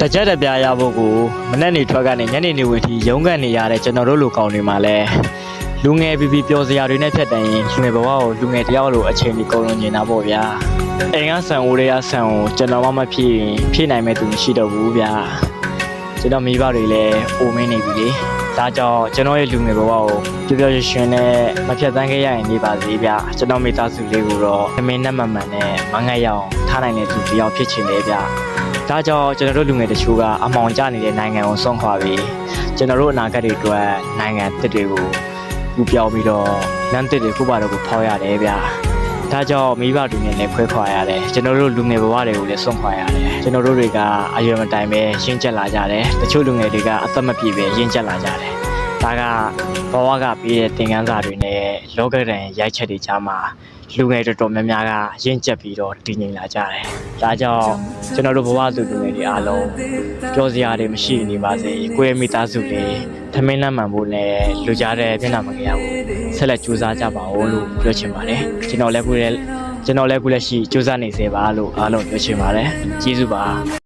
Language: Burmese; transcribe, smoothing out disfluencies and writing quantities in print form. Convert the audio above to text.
တကြက်တပြားရဖို့ကိုမနေ့နေထွက်ကနေညနေနေဝင်ထိရုံးကန်နေရတဲ့ကျွန်တော်တို့လူကောင်းတွေမှာလဲလူငယ်ပျော်စရာတွေနဲ့ဖြတ်တန်းရင်လူငယ်ဘဝကိုလူငယ်တယောက်လိုအချိန်ကြီးကုန်လွန်နေတာပေါ့ဗျာအိမ်ကဆန်အိုးတွေကဆန်ကိုကျွန်တော်မှမဖြည့်နိုင်မဲ့သူမရှိတော့ဘူးဗျာကျွန်တော်မိဘတွေလည်းအိုမင်းနေပြီလေဒါကြောင့်ကျွန်တော်ရဲ့လူငယ်ဘဝကိုပျော်ရွှင်နဲ့မဖြတ်သန်းခဲ့ရရင်နေပါစေဗျာကျွန်တော်မိသားစုလေးကိုတော့အမင်းနဲ့မမှန်နဲ့မငတ်ရအောင်ထားနိုင်တဲ့သူတယောက်ဖြစ်ချင်တယ်ဗျာဒါကြောင့်ကျွန်တော်တို့လူငယ်တချို့ကအမောင်ကျနေတဲ့နိုင်ငံကိုဆုံးခွာပြီးကျွန်တော်တို့အနာဂတ်တွေအတွက်နိုင်ငံတစ်တွေကိုပူပြောင်းပြီးတော့လမ်းတစ်တွေကိုပါတော့ကိုဖောက်ရတယ်ဗျာဒါကြောင့်မိဘတွေနဲ့လည်းခွဲခွာရတယ်ကျွန်တော်တို့လူငယ်ဘဝတွေကိုလည်းဆုံးခွာရတယ်ကျွန်တော်တို့တွေကအရွယ်မတိုင်ပဲရင့်ကျက်လာကြတယ်တချို့လူငယ်တွေကအသက်မပြည့်ပဲရင့်ကျက်လာကြတယ်ဒါကဘဝကပေးတဲ့သင်ခန်းစာတွေနဲ့လောကဓာတ်ရိုက်ချက်တွေကြားမှာလူငယ်တော်များများကရင့်ကျက်ပြီးတော့တည်ငြိမ်လာကြတယ်ဒါကြောင့်ကျွန်တော်တို့ဘဝသူလူငယ်တွေအားလုံးပျော်စရာတွေမရှိနေပါစေကိုယ့်ရဲ့မိသားစုလေးထမင်းလမ်းမှန်ဖို့နဲ့လူကြားတဲ့မျက်နှာမကြရဘူးဆက်လက်ကြိုးစားကြပါဦးလို့ပြောချင်ပါတယ်ကျွန်တော်လည်းခုလက်ရှိကြိုးစားနေစေပါလို့အားလုံးပြောချင်ပါတယ်ကျေးဇူးပါ